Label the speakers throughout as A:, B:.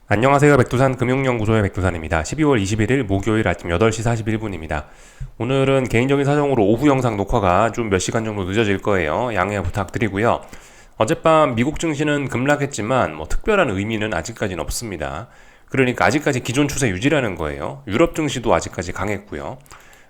A: 안녕하세요. 백두산 금융연구소의 백두산입니다. 12월 21일 목요일 아침 8시 41분입니다. 오늘은 개인적인 사정으로 오후 영상 녹화가 좀 몇 시간 정도 늦어질 거예요. 양해 부탁드리고요. 어젯밤 미국 증시는 급락했지만 특별한 의미는 아직까지는 없습니다. 그러니까 아직까지 기존 추세 유지라는 거예요. 유럽 증시도 아직까지 강했고요.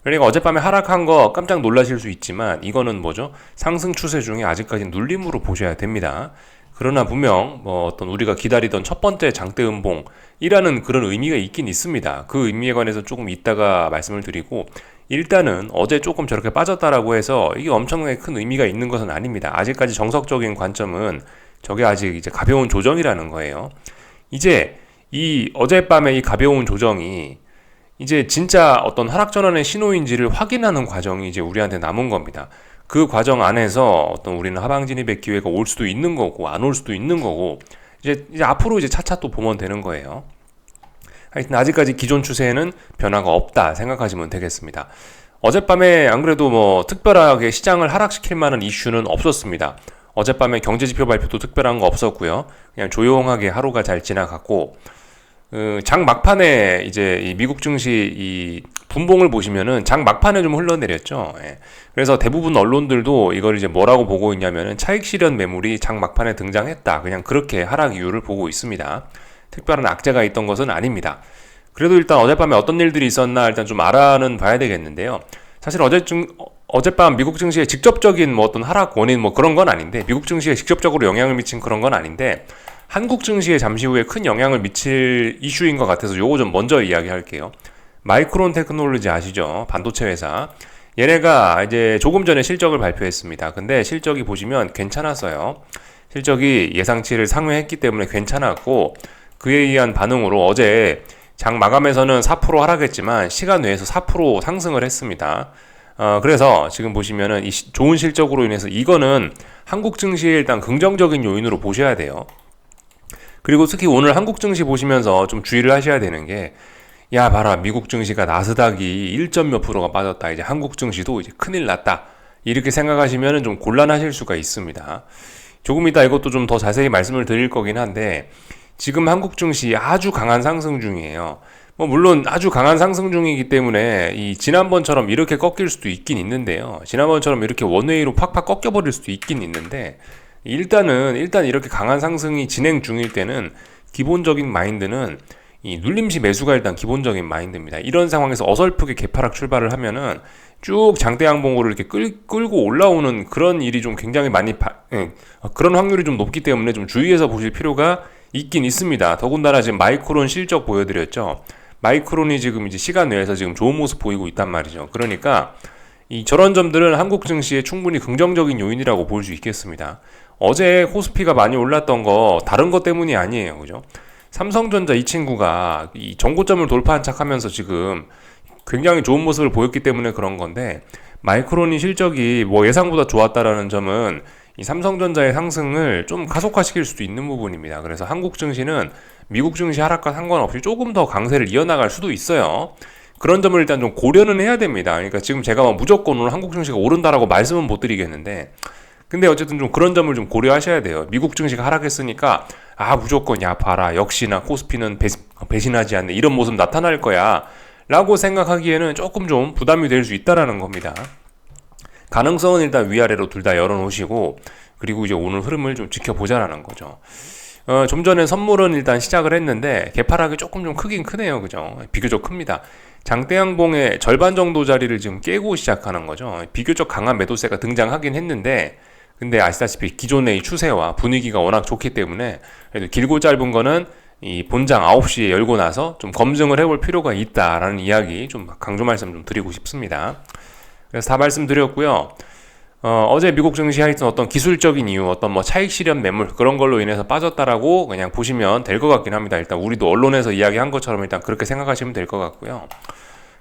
A: 그러니까 어젯밤에 하락한 거 깜짝 놀라실 수 있지만 이거는 뭐죠? 상승 추세 중에 아직까지 눌림으로 보셔야 됩니다. 그러나 분명 어떤 우리가 기다리던 첫 번째 장대 음봉이라는 그런 의미가 있긴 있습니다. 그 의미에 관해서 조금 이따가 말씀을 드리고, 일단은 어제 조금 저렇게 빠졌다라고 해서 이게 엄청나게 큰 의미가 있는 것은 아닙니다. 아직까지 정석적인 관점은 저게 아직 이제 가벼운 조정이라는 거예요. 이제 이 어젯밤에 이 가벼운 조정이 이제 진짜 어떤 하락 전환의 신호인지를 확인하는 과정이 이제 우리한테 남은 겁니다. 그 과정 안에서 어떤 우리는 하방 진입의 기회가 올 수도 있는 거고 안 올 수도 있는 거고, 이제 앞으로 이제 차차 또 보면 되는 거예요. 하여튼 아직까지 기존 추세에는 변화가 없다 생각하시면 되겠습니다. 어젯밤에 안 그래도 특별하게 시장을 하락시킬 만한 이슈는 없었습니다. 어젯밤에 경제지표 발표도 특별한 거 없었고요. 그냥 조용하게 하루가 잘 지나갔고, 장 막판에 이제 이 미국 증시 이 분봉을 보시면은 장 막판에 좀 흘러내렸죠. 예. 그래서 대부분 언론들도 이걸 이제 뭐라고 보고 있냐면은 차익 실현 매물이 장 막판에 등장했다. 그냥 그렇게 하락 이유를 보고 있습니다. 특별한 악재가 있던 것은 아닙니다. 그래도 일단 어젯밤에 어떤 일들이 있었나 일단 좀 알아는 봐야 되겠는데요. 사실 어젯밤 미국 증시에 직접적인 어떤 하락 원인 그런 건 아닌데, 미국 증시에 직접적으로 영향을 미친 그런 건 아닌데, 한국 증시에 잠시 후에 큰 영향을 미칠 이슈인 것 같아서 요거 좀 먼저 이야기할게요. 마이크론 테크놀로지 아시죠? 반도체 회사. 얘네가 이제 조금 전에 실적을 발표했습니다. 근데 실적이 보시면 괜찮았어요. 실적이 예상치를 상회했기 때문에 괜찮았고, 그에 의한 반응으로 어제 장 마감에서는 4% 하락했지만 시간 외에서 4% 상승을 했습니다. 그래서 지금 보시면은 이 좋은 실적으로 인해서 이거는 한국 증시의 일단 긍정적인 요인으로 보셔야 돼요. 그리고 특히 오늘 한국 증시 보시면서 좀 주의를 하셔야 되는 게, 야 봐라, 미국 증시가 나스닥이 1. 몇 프로가 빠졌다, 이제 한국 증시도 이제 큰일 났다, 이렇게 생각하시면 좀 곤란하실 수가 있습니다. 조금 이따 이것도 좀 더 자세히 말씀을 드릴 거긴 한데, 지금 한국 증시 아주 강한 상승 중이에요. 물론 아주 강한 상승 중이기 때문에 이 지난번처럼 이렇게 꺾일 수도 있긴 있는데요. 지난번처럼 이렇게 원웨이로 팍팍 꺾여버릴 수도 있긴 있는데, 일단 이렇게 강한 상승이 진행 중일 때는 기본적인 마인드는 이 눌림시 매수가 일단 기본적인 마인드입니다. 이런 상황에서 어설프게 개파락 출발을 하면은 쭉 장대 양봉으로 이렇게 끌고 올라오는 그런 일이 좀 굉장히 그런 확률이 좀 높기 때문에 좀 주의해서 보실 필요가 있긴 있습니다. 더군다나 지금 마이크론 실적 보여드렸죠. 마이크론이 지금 이제 시간 내에서 지금 좋은 모습 보이고 있단 말이죠. 그러니까 저런 점들은 한국 증시에 충분히 긍정적인 요인이라고 볼 수 있겠습니다. 어제 코스피가 많이 올랐던 거 다른 것 때문이 아니에요. 그죠? 삼성전자 이 친구가 이 정고점을 돌파한 척 하면서 지금 굉장히 좋은 모습을 보였기 때문에 그런 건데, 마이크론이 실적이 예상보다 좋았다라는 점은 이 삼성전자의 상승을 좀 가속화시킬 수도 있는 부분입니다. 그래서 한국 증시는 미국 증시 하락과 상관없이 조금 더 강세를 이어나갈 수도 있어요. 그런 점을 일단 좀 고려는 해야 됩니다. 그러니까 지금 제가 무조건 오늘 한국 증시가 오른다라고 말씀은 못 드리겠는데, 근데 어쨌든 좀 그런 점을 좀 고려하셔야 돼요. 미국 증시가 하락했으니까 무조건 야 봐라, 역시나 코스피는 배신하지 않네, 이런 모습 나타날 거야 라고 생각하기에는 조금 좀 부담이 될 수 있다라는 겁니다. 가능성은 일단 위아래로 둘 다 열어놓으시고, 그리고 이제 오늘 흐름을 좀 지켜보자라는 거죠. 좀 전에 선물은 일단 시작을 했는데 개파락이 조금 좀 크긴 크네요. 그죠? 비교적 큽니다. 장대양봉의 절반 정도 자리를 지금 깨고 시작하는 거죠. 비교적 강한 매도세가 등장하긴 했는데, 근데 아시다시피 기존의 이 추세와 분위기가 워낙 좋기 때문에 그래도 길고 짧은 거는 이 본장 9시에 열고 나서 좀 검증을 해볼 필요가 있다라는 이야기 좀 강조 말씀 좀 드리고 싶습니다. 그래서 다 말씀드렸고요. 어제 미국 증시 하여튼 어떤 기술적인 이유, 어떤 차익 실현 매물 그런 걸로 인해서 빠졌다라고 그냥 보시면 될 것 같긴 합니다. 일단 우리도 언론에서 이야기한 것처럼 일단 그렇게 생각하시면 될 것 같고요.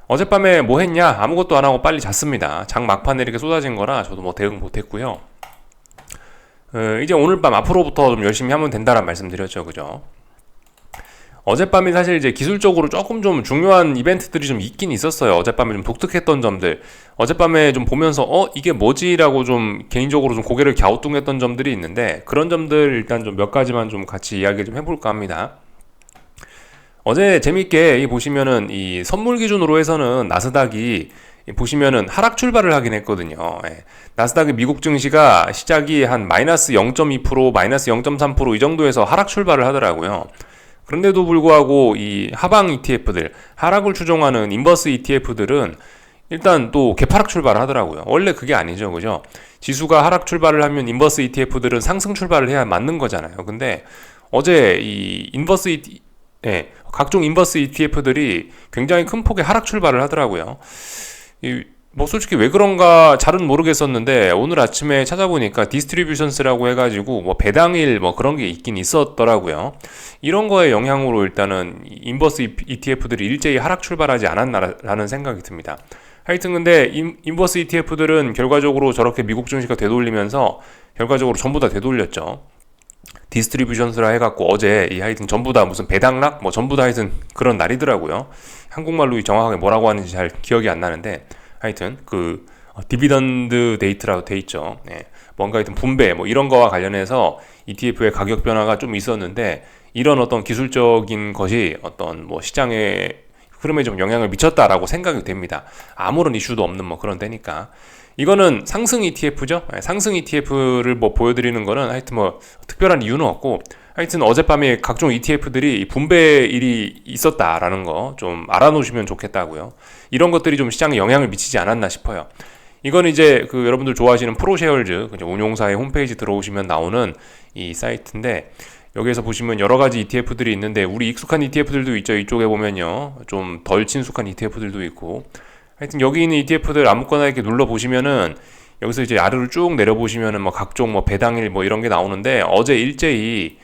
A: 어젯밤에 뭐 했냐? 아무것도 안 하고 빨리 잤습니다. 장 막판에 이렇게 쏟아진 거라 저도 대응 못 했고요. 이제 오늘 밤 앞으로부터 좀 열심히 하면 된다라는 말씀 드렸죠. 그죠? 어젯밤이 사실 이제 기술적으로 조금 좀 중요한 이벤트들이 좀 있긴 있었어요. 어젯밤에 좀 독특했던 점들. 어젯밤에 좀 보면서 이게 뭐지라고 좀 개인적으로 좀 고개를 갸우뚱했던 점들이 있는데, 그런 점들 일단 좀 몇 가지만 좀 같이 이야기 좀 해볼까 합니다. 어제 재밌게 보시면은 이 선물 기준으로 해서는 나스닥이 보시면은 하락 출발을 하긴 했거든요. 예. 나스닥의 미국 증시가 시작이 한 마이너스 0.2%, 마이너스 0.3%이 정도에서 하락 출발을 하더라고요. 그런데도 불구하고 이 하방 ETF들, 하락을 추종하는 인버스 ETF들은 일단 또 개파락 출발을 하더라고요. 원래 그게 아니죠, 그죠? 지수가 하락 출발을 하면 인버스 ETF들은 상승 출발을 해야 맞는 거잖아요. 근데 어제 이 각종 인버스 ETF들이 굉장히 큰 폭의 하락 출발을 하더라고요. 뭐 솔직히 왜 그런가 잘은 모르겠었는데 오늘 아침에 찾아보니까 디스트리뷰션스라고 해가지고 뭐 배당일 뭐 그런 게 있긴 있었더라고요. 이런 거의 영향으로 일단은 인버스 ETF들이 일제히 하락 출발하지 않았나라는 생각이 듭니다. 하여튼 근데 인버스 ETF들은 결과적으로 저렇게 미국 증시가 되돌리면서 결과적으로 전부 다 되돌렸죠. 디스트리뷰션스라 해갖고 어제 하여튼 전부 다 무슨 배당락 뭐 전부 다 하여튼 그런 날이더라고요. 한국말로 정확하게 뭐라고 하는지 잘 기억이 안 나는데 하여튼 디비던드 데이트라고 돼 있죠. 네. 뭔가 하여튼 분배 뭐 이런 거와 관련해서 ETF의 가격 변화가 좀 있었는데 이런 어떤 기술적인 것이 어떤 뭐 시장의 흐름에 좀 영향을 미쳤다라고 생각이 됩니다. 아무런 이슈도 없는 뭐 그런 때니까. 이거는 상승 ETF죠. 상승 ETF를 뭐 보여드리는 거는 하여튼 뭐 특별한 이유는 없고 하여튼 어젯밤에 각종 ETF들이 분배일이 있었다라는 거 좀 알아놓으시면 좋겠다고요. 이런 것들이 좀 시장에 영향을 미치지 않았나 싶어요. 이건 이제 그 여러분들 좋아하시는 프로셰어즈 운용사의 홈페이지 들어오시면 나오는 이 사이트인데 여기에서 보시면 여러 가지 ETF들이 있는데 우리 익숙한 ETF들도 있죠. 이쪽에 보면요. 좀 덜 친숙한 ETF들도 있고 하여튼 여기 있는 ETF들 아무거나 이렇게 눌러 보시면은 여기서 이제 아래로 쭉 내려 보시면은 뭐 각종 뭐 배당일 뭐 이런 게 나오는데 어제 일제히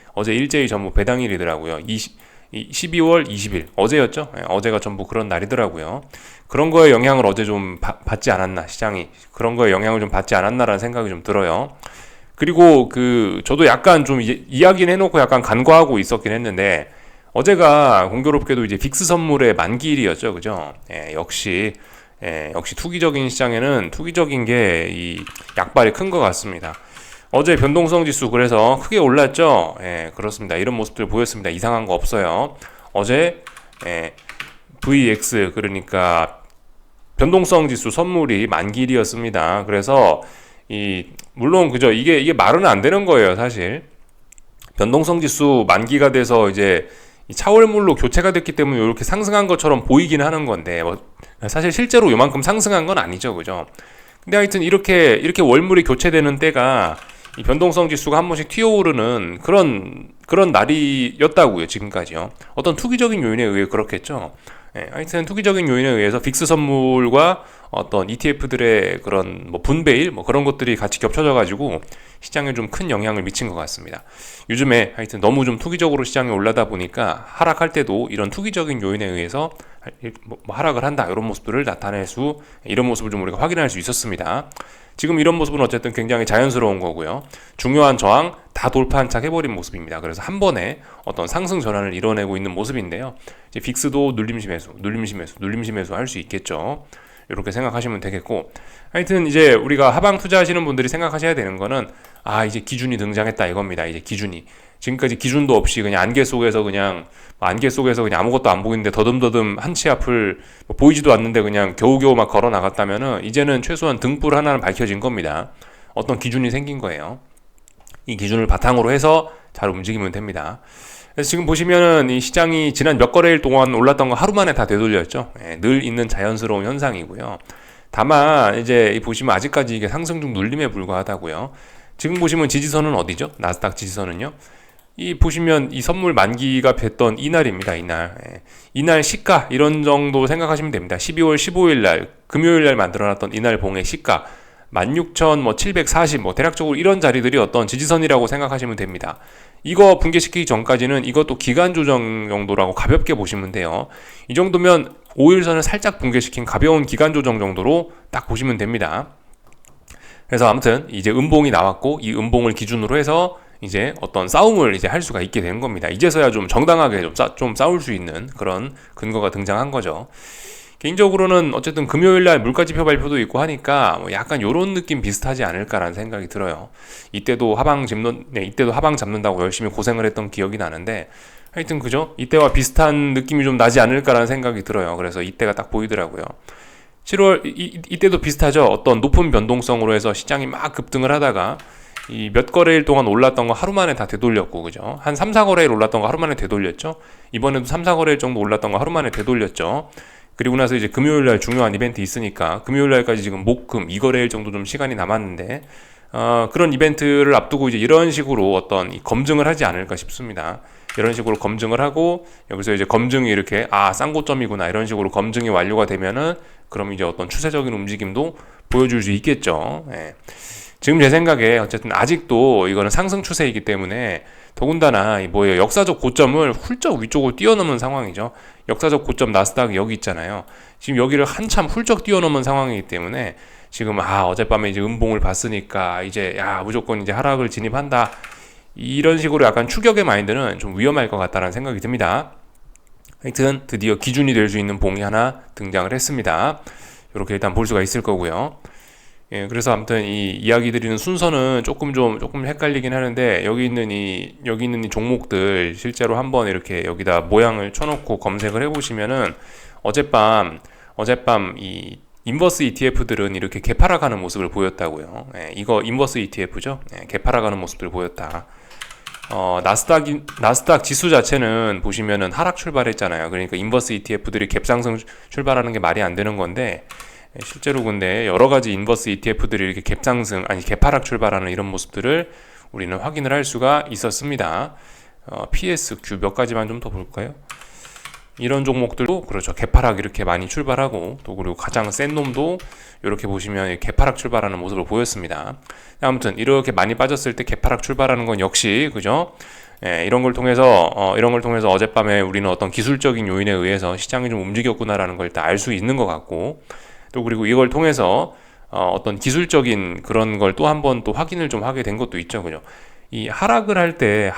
A: 전부 배당일이더라고요. 12월 20일 어제였죠? 네, 어제가 전부 그런 날이더라고요. 그런 거에 영향을 어제 좀 받지 않았나 시장이 그런 거에 영향을 좀 받지 않았나라는 생각이 좀 들어요. 그리고 저도 약간 좀 이야기는 해놓고 약간 간과하고 있었긴 했는데 어제가 공교롭게도 이제 빅스 선물의 만기일이었죠, 그죠? 역시 투기적인 시장에는 투기적인 게 이 약발이 큰 것 같습니다. 어제 변동성 지수 그래서 크게 올랐죠? 그렇습니다. 이런 모습들 보였습니다. 이상한 거 없어요. 어제 VX 그러니까 변동성 지수 선물이 만기일이었습니다. 그래서 물론 그죠? 이게 말은 안 되는 거예요, 사실. 변동성 지수 만기가 돼서 이제 차월물로 교체가 됐기 때문에 이렇게 상승한 것처럼 보이긴 하는 건데 뭐 사실 실제로 요만큼 상승한 건 아니죠, 그죠? 근데 하여튼 이렇게 월물이 교체되는 때가 이 변동성 지수가 한 번씩 튀어오르는 그런 날이었다고요, 지금까지요. 어떤 투기적인 요인에 의해 그렇겠죠. 하여튼 투기적인 요인에 의해서 빅스 선물과 어떤 ETF들의 그런 뭐 분배일 뭐 그런 것들이 같이 겹쳐져 가지고 시장에 좀 큰 영향을 미친 것 같습니다. 요즘에 하여튼 너무 좀 투기적으로 시장이 올라다 보니까 하락할 때도 이런 투기적인 요인에 의해서 뭐 하락을 한다 이런 모습들을 이런 모습을 좀 우리가 확인할 수 있었습니다. 지금 이런 모습은 어쨌든 굉장히 자연스러운 거고요. 중요한 저항 다 돌파한 착 해버린 모습입니다. 그래서 한 번에 어떤 상승 전환을 이뤄내고 있는 모습인데요. 이제 빅스도 눌림시 매수 할 수 있겠죠. 이렇게 생각하시면 되겠고 하여튼 이제 우리가 하방 투자하시는 분들이 생각하셔야 되는 거는 이제 기준이 등장했다 이겁니다. 이제 기준이 지금까지 기준도 없이 그냥 안개 속에서 그냥 아무것도 안 보이는데 더듬더듬 한 치 앞을 뭐 보이지도 않는데 그냥 겨우겨우 막 걸어 나갔다면은 이제는 최소한 등불 하나는 밝혀진 겁니다. 어떤 기준이 생긴 거예요. 이 기준을 바탕으로 해서 잘 움직이면 됩니다. 그래서 지금 보시면은 이 시장이 지난 몇 거래일 동안 올랐던 거 하루 만에 다 되돌렸죠. 늘 있는 자연스러운 현상이고요. 다만 이제 보시면 아직까지 이게 상승 중 눌림에 불과하다고요. 지금 보시면 지지선은 어디죠? 나스닥 지지선은요. 보시면 이 선물 만기가 됐던 이날입니다. 이날 시가 이런 정도 생각하시면 됩니다. 12월 15일 날 금요일 날 만들어놨던 이날 봉의 시가 16,740 대략적으로 이런 자리들이 어떤 지지선이라고 생각하시면 됩니다. 이거 붕괴시키기 전까지는 이것도 기간 조정 정도라고 가볍게 보시면 돼요. 이 정도면 5일선을 살짝 붕괴시킨 가벼운 기간 조정 정도로 딱 보시면 됩니다. 그래서 아무튼 이제 음봉이 나왔고 이 음봉을 기준으로 해서 이제 어떤 싸움을 이제 할 수가 있게 된 겁니다. 이제서야 좀 정당하게 좀 싸울 수 있는 그런 근거가 등장한 거죠. 개인적으로는 어쨌든 금요일날 물가지표 발표도 있고 하니까 뭐 약간 요런 느낌 비슷하지 않을까라는 생각이 들어요. 이때도 하방 잡는다고 열심히 고생을 했던 기억이 나는데 하여튼 그죠? 이때와 비슷한 느낌이 좀 나지 않을까라는 생각이 들어요. 그래서 이때가 딱 보이더라고요. 7월 이때도 비슷하죠. 어떤 높은 변동성으로 해서 시장이 막 급등을 하다가 이 몇 거래일 동안 올랐던 거 하루 만에 다 되돌렸고, 그죠? 한 3, 4거래일 올랐던 거 하루 만에 되돌렸죠. 이번에도 3, 4거래일 정도 올랐던 거 하루 만에 되돌렸죠. 그리고 나서 이제 금요일 날 중요한 이벤트 있으니까 금요일 날까지 지금 목,금 2거래일 정도 좀 시간이 남았는데 그런 이벤트를 앞두고 이제 이런 식으로 어떤 검증을 하지 않을까 싶습니다. 이런 식으로 검증을 하고 여기서 이제 검증이 이렇게 쌍고점이구나 이런 식으로 검증이 완료가 되면은 그럼 이제 어떤 추세적인 움직임도 보여줄 수 있겠죠. 예. 지금 제 생각에 어쨌든 아직도 이거는 상승 추세이기 때문에 더군다나 뭐예요, 역사적 고점을 훌쩍 위쪽으로 뛰어넘은 상황이죠. 역사적 고점 나스닥이 여기 있잖아요. 지금 여기를 한참 훌쩍 뛰어넘은 상황이기 때문에 지금 어젯밤에 이제 음봉을 봤으니까 이제 무조건 이제 하락을 진입한다 이런 식으로 약간 추격의 마인드는 좀 위험할 것 같다는 생각이 듭니다. 하여튼 드디어 기준이 될 수 있는 봉이 하나 등장을 했습니다. 이렇게 일단 볼 수가 있을 거고요. 예, 그래서 아무튼 이 이야기 드리는 순서는 조금 헷갈리긴 하는데 여기 있는 이 종목들 실제로 한번 이렇게 여기다 모양을 쳐놓고 검색을 해보시면은 어젯밤 이 인버스 ETF들은 이렇게 개파락하는 모습을 보였다고요. 예, 이거 인버스 ETF죠. 예, 개파락하는 모습을 보였다. 나스닥 지수 자체는 보시면은 하락 출발했잖아요. 그러니까 인버스 ETF들이 갭상승 출발하는 게 말이 안 되는 건데 실제로 근데 여러 가지 인버스 ETF들이 이렇게 개파락 출발하는 이런 모습들을 우리는 확인을 할 수가 있었습니다. PSQ 몇 가지만 좀 더 볼까요? 이런 종목들도 그렇죠. 개파락 이렇게 많이 출발하고 또 그리고 가장 센 놈도 이렇게 보시면 개파락 출발하는 모습을 보였습니다. 아무튼 이렇게 많이 빠졌을 때 개파락 출발하는 건 역시 그죠? 예, 이런 걸 통해서 어젯밤에 우리는 어떤 기술적인 요인에 의해서 시장이 좀 움직였구나라는 걸 일단 알 수 있는 것 같고 또 그리고 이걸 통해서 어떤 기술적인 그런 걸 또 한 번 또 확인을 좀 하게 된 것도 있죠, 그죠? 이 하락을 할 때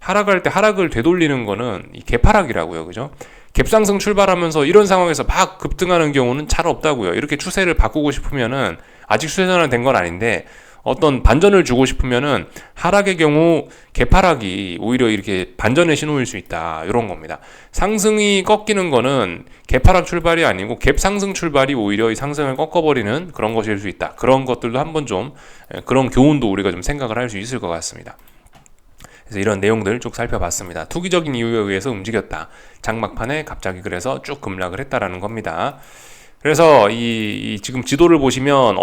A: 하락을 되돌리는 거는 이 개파락이라고요, 그죠? 갭상승 출발하면서 이런 상황에서 막 급등하는 경우는 잘 없다고요. 이렇게 추세를 바꾸고 싶으면은 아직 추세전환 된 건 아닌데 어떤 반전을 주고 싶으면은 하락의 경우 개파락이 오히려 이렇게 반전의 신호일 수 있다. 이런 겁니다. 상승이 꺾이는 거는 개파락 출발이 아니고 갭 상승 출발이 오히려 이 상승을 꺾어버리는 그런 것일 수 있다. 그런 것들도 한번 좀 그런 교훈도 우리가 좀 생각을 할 수 있을 것 같습니다. 그래서 이런 내용들 쭉 살펴봤습니다. 투기적인 이유에 의해서 움직였다. 장막판에 갑자기 그래서 쭉 급락을 했다라는 겁니다. 그래서 이 지금 지도를 보시면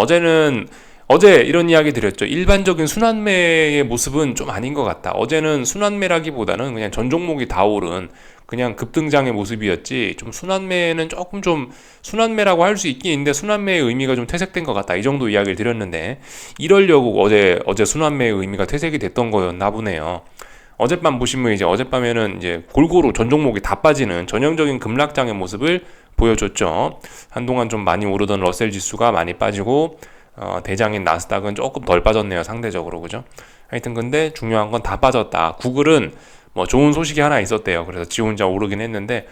A: 어제 이런 이야기 드렸죠. 일반적인 순환매의 모습은 좀 아닌 것 같다. 어제는 순환매라기보다는 그냥 전 종목이 다 오른 그냥 급등장의 모습이었지 좀 순환매는 조금 좀 순환매라고 할 수 있긴 있는데 순환매의 의미가 좀 퇴색된 것 같다. 이 정도 이야기를 드렸는데 이러려고 어제 순환매의 의미가 퇴색이 됐던 거였나 보네요. 어젯밤 보시면 이제 어젯밤에는 이제 골고루 전 종목이 다 빠지는 전형적인 급락장의 모습을 보여줬죠. 한동안 좀 많이 오르던 러셀 지수가 많이 빠지고 대장인 나스닥은 조금 덜 빠졌네요, 상대적으로. 그죠? 하여튼 근데 중요한 건 다 빠졌다. 구글은 뭐 좋은 소식이 하나 있었대요. 그래서 지 혼자 오르긴 했는데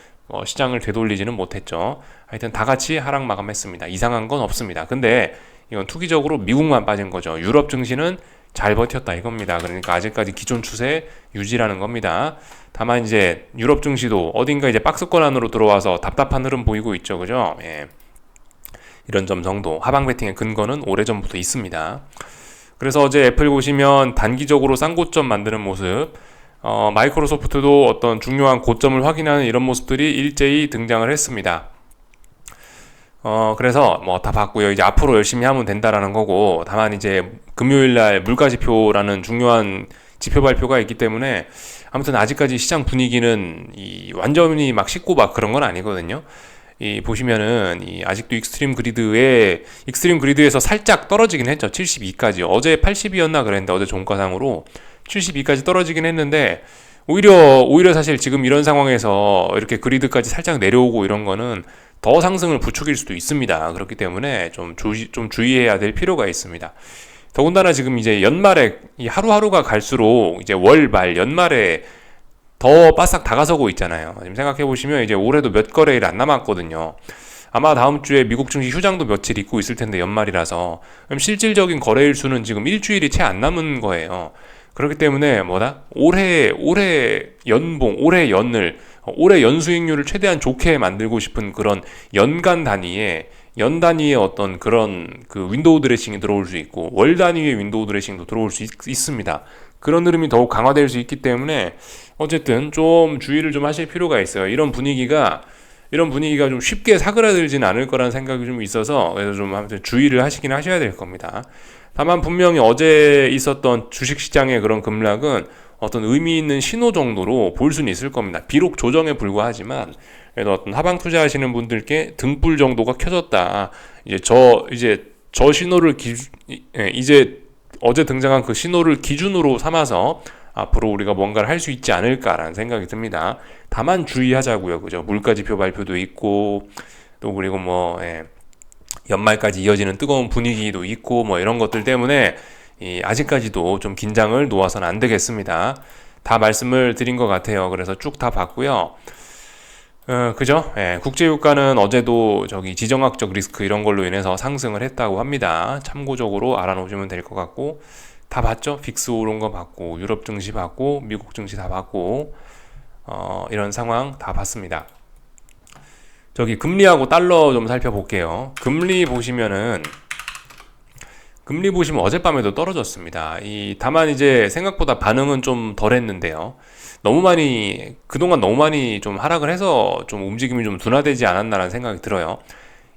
A: 시장을 되돌리지는 못했죠. 하여튼 다 같이 하락 마감했습니다. 이상한 건 없습니다. 근데 이건 투기적으로 미국만 빠진 거죠. 유럽 증시는 잘 버텼다 이겁니다. 그러니까 아직까지 기존 추세 유지라는 겁니다. 다만 이제 유럽 증시도 어딘가 이제 박스권 안으로 들어와서 답답한 흐름 보이고 있죠. 그죠? 예. 이런 점 정도 하방 베팅의 근거는 오래전부터 있습니다. 그래서 어제 애플 보시면 단기적으로 쌍고점 만드는 모습, 마이크로소프트도 어떤 중요한 고점을 확인하는 이런 모습들이 일제히 등장을 했습니다. 그래서 뭐 다 봤고요. 이제 앞으로 열심히 하면 된다라는 거고, 다만 이제 금요일날 물가지표라는 중요한 지표 발표가 있기 때문에 아무튼 아직까지 시장 분위기는 완전히 막 식고 막 그런 건 아니거든요. 보시면은 아직도 익스트림 그리드에서 살짝 떨어지긴 했죠. 72까지. 어제 80이었나 그랬는데 어제 종가상으로 72까지 떨어지긴 했는데 오히려 사실 지금 이런 상황에서 이렇게 그리드까지 살짝 내려오고 이런 거는 더 상승을 부추길 수도 있습니다. 그렇기 때문에 좀 주의해야 될 필요가 있습니다. 더군다나 지금 이제 연말에 하루하루가 갈수록 이제 월말 연말에 더 바싹 다가서고 있잖아요. 지금 생각해보시면 이제 올해도 몇 거래일 안 남았거든요. 아마 다음 주에 미국 증시 휴장도 며칠 있고 있을 텐데 연말이라서 그럼 실질적인 거래일 수는 지금 일주일이 채 안 남은 거예요. 그렇기 때문에 올해 연봉, 올해 연을, 올해 연수익률을 최대한 좋게 만들고 싶은 그런 연 단위의 어떤 그런 그 윈도우 드레싱이 들어올 수 있고, 월 단위의 윈도우 드레싱도 들어올 수 있습니다. 그런 흐름이 더욱 강화될 수 있기 때문에 어쨌든 좀 주의를 좀 하실 필요가 있어요. 이런 분위기가 좀 쉽게 사그라들지는 않을 거라는 생각이 좀 있어서, 그래서 좀 아무튼 주의를 하시긴 하셔야 될 겁니다. 다만 분명히 어제 있었던 주식시장의 그런 급락은 어떤 의미 있는 신호 정도로 볼 수는 있을 겁니다. 비록 조정에 불과하지만 그래도 어떤 하방 투자하시는 분들께 등불 정도가 켜졌다. 이제 저 신호를 이제 어제 등장한 그 신호를 기준으로 삼아서 앞으로 우리가 뭔가를 할 수 있지 않을까라는 생각이 듭니다. 다만 주의하자고요. 그죠? 물가지표 발표도 있고, 또 그리고 연말까지 이어지는 뜨거운 분위기도 있고, 이런 것들 때문에 아직까지도 좀 긴장을 놓아서는 안 되겠습니다. 다 말씀을 드린 것 같아요. 그래서 쭉 다 봤고요. 그죠? 국제유가는 어제도 지정학적 리스크 이런 걸로 인해서 상승을 했다고 합니다. 참고적으로 알아놓으시면 될 것 같고, 다 봤죠? 빅스 오른 거 봤고, 유럽 증시 봤고, 미국 증시 다 봤고, 이런 상황 다 봤습니다. 금리하고 달러 좀 살펴볼게요. 금리 보시면 어젯밤에도 떨어졌습니다. 다만 이제 생각보다 반응은 좀 덜 했는데요. 그동안 너무 많이 좀 하락을 해서 좀 움직임이 좀 둔화되지 않았나라는 생각이 들어요.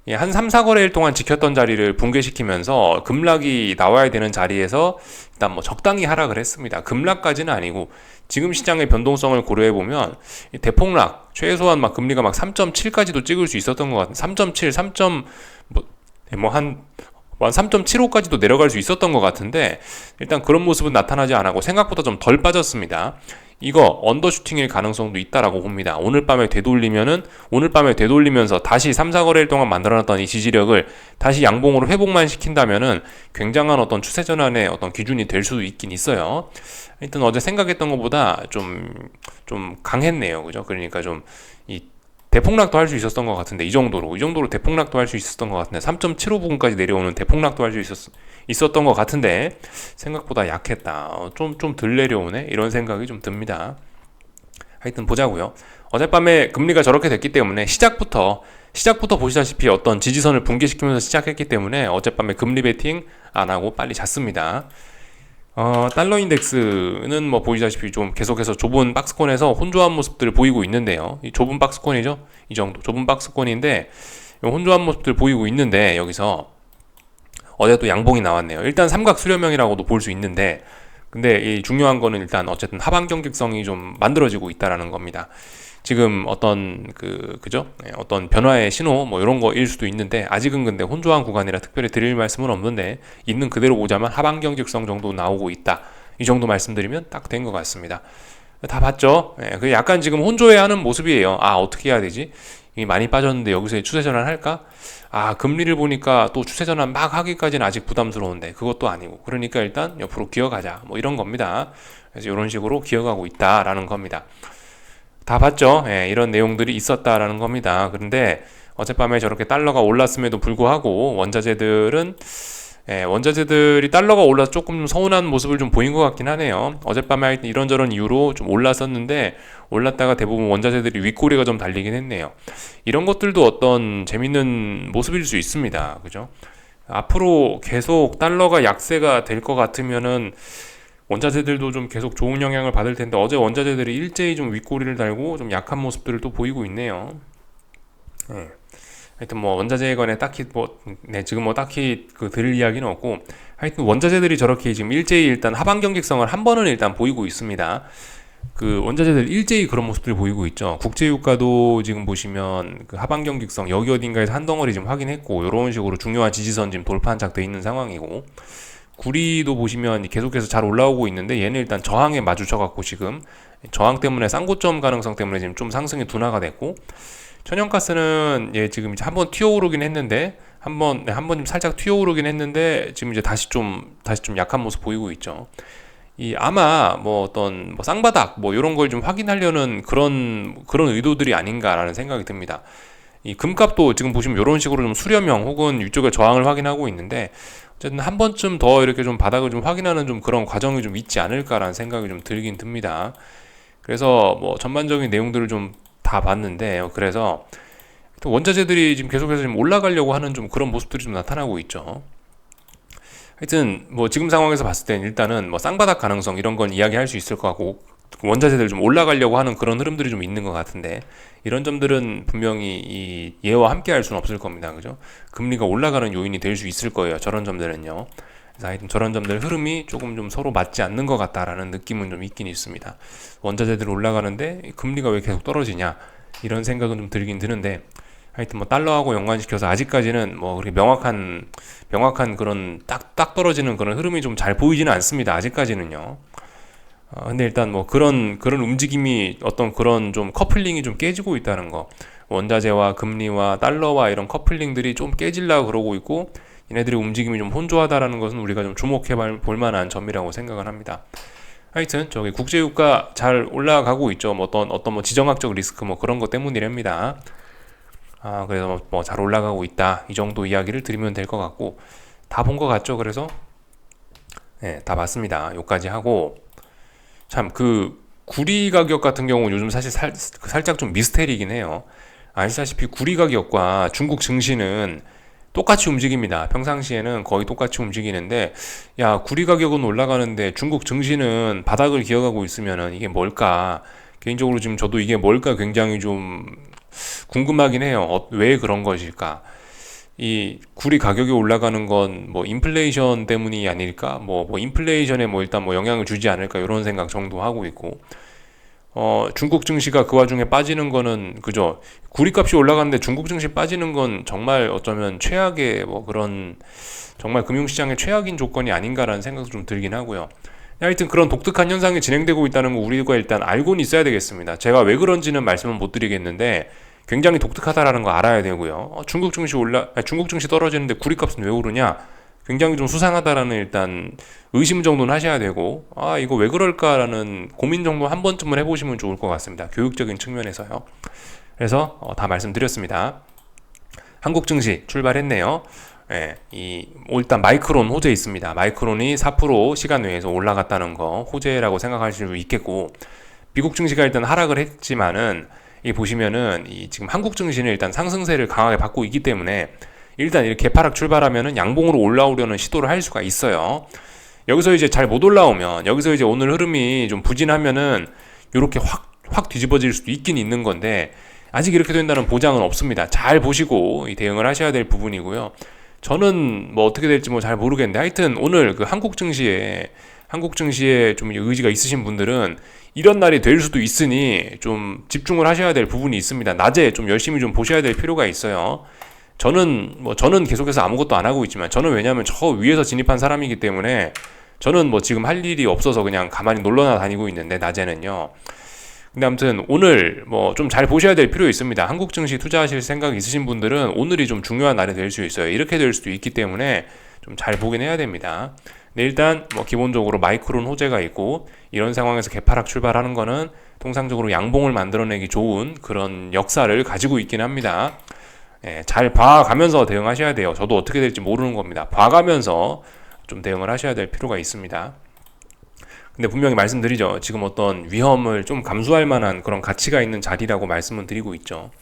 A: 한 3, 4거래일 동안 지켰던 자리를 붕괴시키면서 급락이 나와야 되는 자리에서 일단 적당히 하락을 했습니다. 급락까지는 아니고, 지금 시장의 변동성을 고려해보면 대폭락, 최소한 금리가 3.7까지도 찍을 수 있었던 것 같은, 3.7, 한 3.75까지도 내려갈 수 있었던 것 같은데, 일단 그런 모습은 나타나지 않았고 생각보다 좀 덜 빠졌습니다. 이거 언더슈팅일 가능성도 있다라고 봅니다. 오늘 밤에 되돌리면서 다시 3, 4거래일 동안 만들어놨던 이 지지력을 다시 양봉으로 회복만 시킨다면은 굉장한 어떤 추세 전환의 어떤 기준이 될 수도 있긴 있어요. 하여튼 어제 생각했던 것보다 좀 강했네요. 그죠? 그러니까 대폭락도 할 수 있었던 것 같은데, 이 정도로 대폭락도 할 수 있었던 것 같은데, 3.75부근까지 내려오는 대폭락도 할 수 있었던 것 같은데 생각보다 약했다. 좀 덜 내려오네, 이런 생각이 좀 듭니다. 하여튼 보자고요. 어젯밤에 금리가 저렇게 됐기 때문에 시작부터 보시다시피 어떤 지지선을 붕괴시키면서 시작했기 때문에 어젯밤에 금리 베팅 안 하고 빨리 잤습니다. 달러 인덱스는 보시다시피 좀 계속해서 좁은 박스권에서 혼조한 모습들을 보이고 있는데요. 이 좁은 박스권이죠. 이 정도 좁은 박스권인데 혼조한 모습들 보이고 있는데, 여기서 어제 또 양봉이 나왔네요. 일단 삼각 수렴형이라고도 볼 수 있는데, 근데 이 중요한 거는 일단 어쨌든 하방 경직성이 좀 만들어지고 있다라는 겁니다. 지금 어떤 어떤 변화의 신호 이런 거일 수도 있는데, 아직은 근데 혼조한 구간이라 특별히 드릴 말씀은 없는데, 있는 그대로 보자면 하방 경직성 정도 나오고 있다. 이 정도 말씀드리면 딱 된 것 같습니다. 다 봤죠? 그 약간 지금 혼조해 하는 모습이에요. 어떻게 해야 되지? 이게 많이 빠졌는데 여기서 추세 전환 할까? 금리를 보니까 또 추세 전환 막 하기까지는 아직 부담스러운데 그것도 아니고, 그러니까 일단 옆으로 기어가자, 이런 겁니다. 그래서 이런 식으로 기어가고 있다라는 겁니다. 다 봤죠? 이런 내용들이 있었다라는 겁니다. 그런데 어젯밤에 저렇게 달러가 올랐음에도 불구하고 원자재들이 달러가 올라서 조금 서운한 모습을 좀 보인 것 같긴 하네요. 어젯밤에 이런저런 이유로 좀 올랐었는데, 올랐다가 대부분 원자재들이 윗꼬리가 좀 달리긴 했네요. 이런 것들도 어떤 재밌는 모습일 수 있습니다. 그죠? 앞으로 계속 달러가 약세가 될 것 같으면은 원자재들도 좀 계속 좋은 영향을 받을 텐데, 어제 원자재들이 일제히 좀 윗꼬리를 달고 좀 약한 모습들을 또 보이고 있네요. 하여튼 원자재에 관해 딱히 지금 딱히 드릴 이야기는 없고, 하여튼 원자재들이 저렇게 지금 일제히 일단 하방 경직성을 한 번은 일단 보이고 있습니다. 원자재들 일제히 그런 모습들을 보이고 있죠. 국제유가도 지금 보시면 하방 경직성 여기 어딘가에서 한 덩어리 지금 확인했고, 이런 식으로 중요한 지지선 지금 돌파 한착돼 있는 상황이고, 구리도 보시면 계속해서 잘 올라오고 있는데, 얘는 일단 저항에 마주쳐갖고 지금 저항 때문에 쌍고점 가능성 때문에 지금 좀 상승이 둔화가 됐고, 천연가스는 지금 이제 한번 튀어오르긴 했는데, 한번 좀 살짝 튀어오르긴 했는데, 지금 이제 다시 좀 약한 모습 보이고 있죠. 아마 어떤 쌍바닥 이런 걸 좀 확인하려는 그런 의도들이 아닌가라는 생각이 듭니다. 이 금값도 지금 보시면 이런 식으로 좀 수렴형 혹은 위쪽의 저항을 확인하고 있는데 어쨌든 한 번쯤 더 이렇게 좀 바닥을 좀 확인하는 좀 그런 과정이 좀 있지 않을까라는 생각이 좀 들긴 듭니다. 그래서 뭐 전반적인 내용들을 좀 다 봤는데 그래서 원자재들이 지금 계속해서 좀 올라가려고 하는 좀 그런 모습들이 좀 나타나고 있죠. 하여튼 뭐 지금 상황에서 봤을 땐 일단은 뭐 쌍바닥 가능성 이런 건 이야기할 수 있을 것 같고 원자재들 좀 올라가려고 하는 그런 흐름들이 좀 있는 것 같은데 이런 점들은 분명히 이 얘와 함께 할 수는 없을 겁니다. 그죠? 금리가 올라가는 요인이 될 수 있을 거예요. 저런 점들은요. 그래서 하여튼 저런 점들 흐름이 조금 좀 서로 맞지 않는 것 같다라는 느낌은 좀 있긴 있습니다. 원자재들 올라가는데 금리가 왜 계속 떨어지냐 이런 생각은 좀 들긴 드는데 하여튼 뭐 달러하고 연관시켜서 아직까지는 뭐 그렇게 명확한 그런 딱 떨어지는 그런 흐름이 좀 잘 보이지는 않습니다. 아직까지는요. 근데 일단 뭐 그런 움직임이 어떤 그런 좀 커플링이 좀 깨지고 있다는 거. 원자재와 금리와 달러와 이런 커플링들이 좀 깨질라 그러고 있고 얘네들의 움직임이 좀 혼조하다라는 것은 우리가 좀 주목해 볼 만한 점이라고 생각을 합니다. 하여튼 저기 국제유가 잘 올라가고 있죠. 뭐 어떤 뭐 지정학적 리스크 뭐 그런 것 때문이랍니다. 그래서 뭐 잘 올라가고 있다. 이 정도 이야기를 드리면 될 것 같고 다 본 것 같죠. 그래서 네, 다 봤습니다. 요까지 하고 참 그 구리 가격 같은 경우 요즘 사실 살짝 좀 미스테리이긴 해요. 아시다시피 구리 가격과 중국 증시는 똑같이 움직입니다. 평상시에는 거의 똑같이 움직이는데 야 구리 가격은 올라가는데 중국 증시는 바닥을 기어가고 있으면은 이게 뭘까? 개인적으로 지금 저도 이게 뭘까 굉장히 좀 궁금하긴 해요. 왜 그런 것일까? 이 구리 가격이 올라가는 건 뭐 인플레이션 때문이 아닐까? 뭐 인플레이션에 뭐 일단 뭐 영향을 주지 않을까? 이런 생각 정도 하고 있고 중국 증시가 그 와중에 빠지는 거는 그죠? 구리값이 올라가는데 중국 증시 빠지는 건 정말 어쩌면 최악의 뭐 그런 정말 금융시장의 최악인 조건이 아닌가라는 생각도 좀 들긴 하고요. 하여튼 그런 독특한 현상이 진행되고 있다는 거 우리가 일단 알고는 있어야 되겠습니다. 제가 왜 그런지는 말씀은 못 드리겠는데 굉장히 독특하다라는 거 알아야 되고요. 중국 증시 떨어지는데 구리값은 왜 오르냐? 굉장히 좀 수상하다라는 일단 의심 정도는 하셔야 되고 이거 왜 그럴까라는 고민 정도 한 번쯤은 해보시면 좋을 것 같습니다. 교육적인 측면에서요. 그래서 다 말씀드렸습니다. 한국 증시 출발했네요. 예, 일단 마이크론 호재 있습니다. 마이크론이 4% 시간 내에서 올라갔다는 거 호재라고 생각하실 수 있겠고 미국 증시가 일단 하락을 했지만은 이 보시면은 지금 한국 증시는 일단 상승세를 강하게 받고 있기 때문에 일단 이렇게 개파락 출발하면은 양봉으로 올라오려는 시도를 할 수가 있어요. 여기서 이제 잘 못 올라오면 여기서 이제 오늘 흐름이 좀 부진하면은 이렇게 확 뒤집어질 수도 있긴 있는 건데 아직 이렇게 된다는 보장은 없습니다. 잘 보시고 대응을 하셔야 될 부분이고요. 저는 뭐 어떻게 될지 뭐 잘 모르겠는데 하여튼 오늘 그 한국 증시에 좀 의지가 있으신 분들은 이런 날이 될 수도 있으니 좀 집중을 하셔야 될 부분이 있습니다. 낮에 좀 열심히 좀 보셔야 될 필요가 있어요. 저는 계속해서 아무것도 안 하고 있지만 저는 왜냐하면 저 위에서 진입한 사람이기 때문에 저는 뭐 지금 할 일이 없어서 그냥 가만히 놀러나 다니고 있는데 낮에는요. 근데 아무튼 오늘 뭐 좀 잘 보셔야 될 필요 있습니다. 한국 증시 투자하실 생각 있으신 분들은 오늘이 좀 중요한 날이 될 수 있어요. 이렇게 될 수도 있기 때문에 좀 잘 보긴 해야 됩니다. 네, 일단 뭐 기본적으로 마이크론 호재가 있고 이런 상황에서 개파락 출발하는 거는 통상적으로 양봉을 만들어내기 좋은 그런 역사를 가지고 있긴 합니다. 잘 봐가면서 대응하셔야 돼요. 저도 어떻게 될지 모르는 겁니다. 봐가면서 좀 대응을 하셔야 될 필요가 있습니다. 근데 분명히 말씀드리죠. 지금 어떤 위험을 좀 감수할 만한 그런 가치가 있는 자리라고 말씀을 드리고 있죠.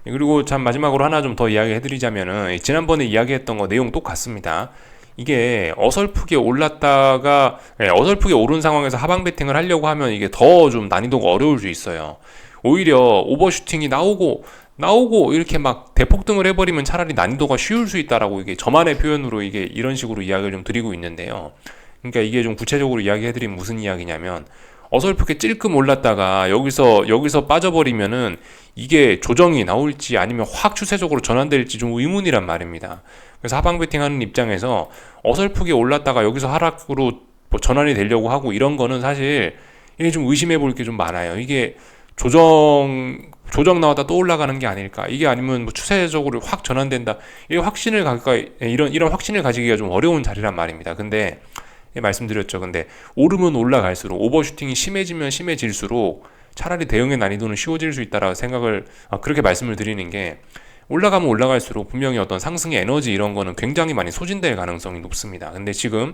A: 그리고 참 마지막으로 하나 좀 더 이야기해드리자면은 지난번에 이야기했던 거 내용 똑같습니다. 이게 어설프게 올랐다가 어설프게 오른 상황에서 하방 베팅을 하려고 하면 이게 더 좀 난이도가 어려울 수 있어요. 오히려 오버슈팅이 나오고 이렇게 막 대폭등을 해버리면 차라리 난이도가 쉬울 수 있다라고 이게 저만의 표현으로 이게 이런 식으로 이야기를 좀 드리고 있는데요. 그러니까 이게 좀 구체적으로 이야기해드리면 무슨 이야기냐면 어설프게 찔끔 올랐다가 여기서 빠져버리면은 이게 조정이 나올지 아니면 확 추세적으로 전환될지 좀 의문이란 말입니다. 그래서 하방 베팅하는 입장에서 어설프게 올랐다가 여기서 하락으로 뭐 전환이 되려고 하고 이런 거는 사실 이게 좀 의심해 볼 게 좀 많아요. 이게 조정 나왔다 또 올라가는 게 아닐까? 이게 아니면 뭐 추세적으로 확 전환된다. 이 이런 확신을 가지기가 좀 어려운 자리란 말입니다. 근데 말씀드렸죠. 근데 오르면 올라갈수록 오버슈팅이 심해지면 심해질수록 차라리 대응의 난이도는 쉬워질 수 있다라고 생각을 그렇게 말씀을 드리는 게 올라가면 올라갈수록 분명히 어떤 상승의 에너지 이런 거는 굉장히 많이 소진될 가능성이 높습니다. 근데 지금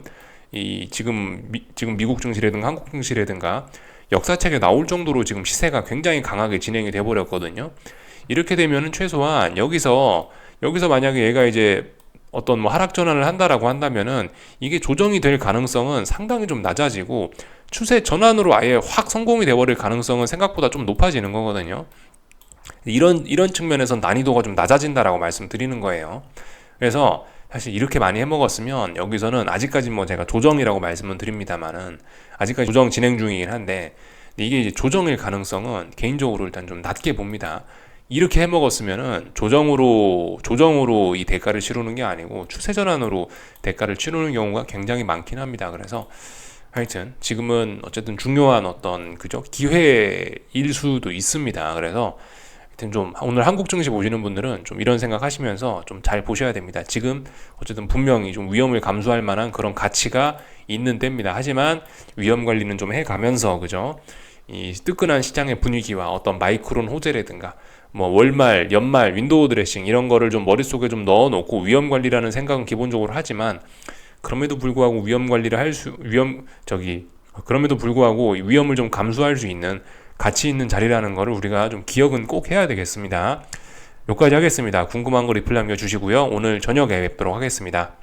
A: 미국 증시라든가 한국 증시라든가 역사책에 나올 정도로 지금 시세가 굉장히 강하게 진행이 돼 버렸거든요. 이렇게 되면은 최소한 여기서 만약에 얘가 이제 어떤 뭐 하락 전환을 한다라고 한다면은 이게 조정이 될 가능성은 상당히 좀 낮아지고 추세 전환으로 아예 확 성공이 돼버릴 가능성은 생각보다 좀 높아지는 거거든요. 이런 측면에서 난이도가 좀 낮아진다라고 말씀드리는 거예요. 그래서 사실 이렇게 많이 해먹었으면 여기서는 아직까지 뭐 제가 조정이라고 말씀은 드립니다만은 아직까지 조정 진행 중이긴 한데 이게 이제 조정일 가능성은 개인적으로 일단 좀 낮게 봅니다. 이렇게 해먹었으면은 조정으로 이 대가를 치르는 게 아니고 추세 전환으로 대가를 치르는 경우가 굉장히 많긴 합니다. 그래서 하여튼 지금은 어쨌든 중요한 어떤 기회일 수도 있습니다. 그래서 하여튼 좀 오늘 한국 증시 보시는 분들은 좀 이런 생각 하시면서 좀 잘 보셔야 됩니다. 지금 어쨌든 분명히 좀 위험을 감수할 만한 그런 가치가 있는 때입니다. 하지만 위험 관리는 좀 해가면서 그죠? 이 뜨끈한 시장의 분위기와 어떤 마이크론 호재라든가 뭐 월말, 연말, 윈도우 드레싱 이런 거를 좀 머릿속에 좀 넣어놓고 위험 관리라는 생각은 기본적으로 하지만 그럼에도 불구하고 그럼에도 불구하고 위험을 좀 감수할 수 있는 가치 있는 자리라는 거를 우리가 좀 기억은 꼭 해야 되겠습니다. 여기까지 하겠습니다. 궁금한 거 리플 남겨주시고요. 오늘 저녁에 뵙도록 하겠습니다.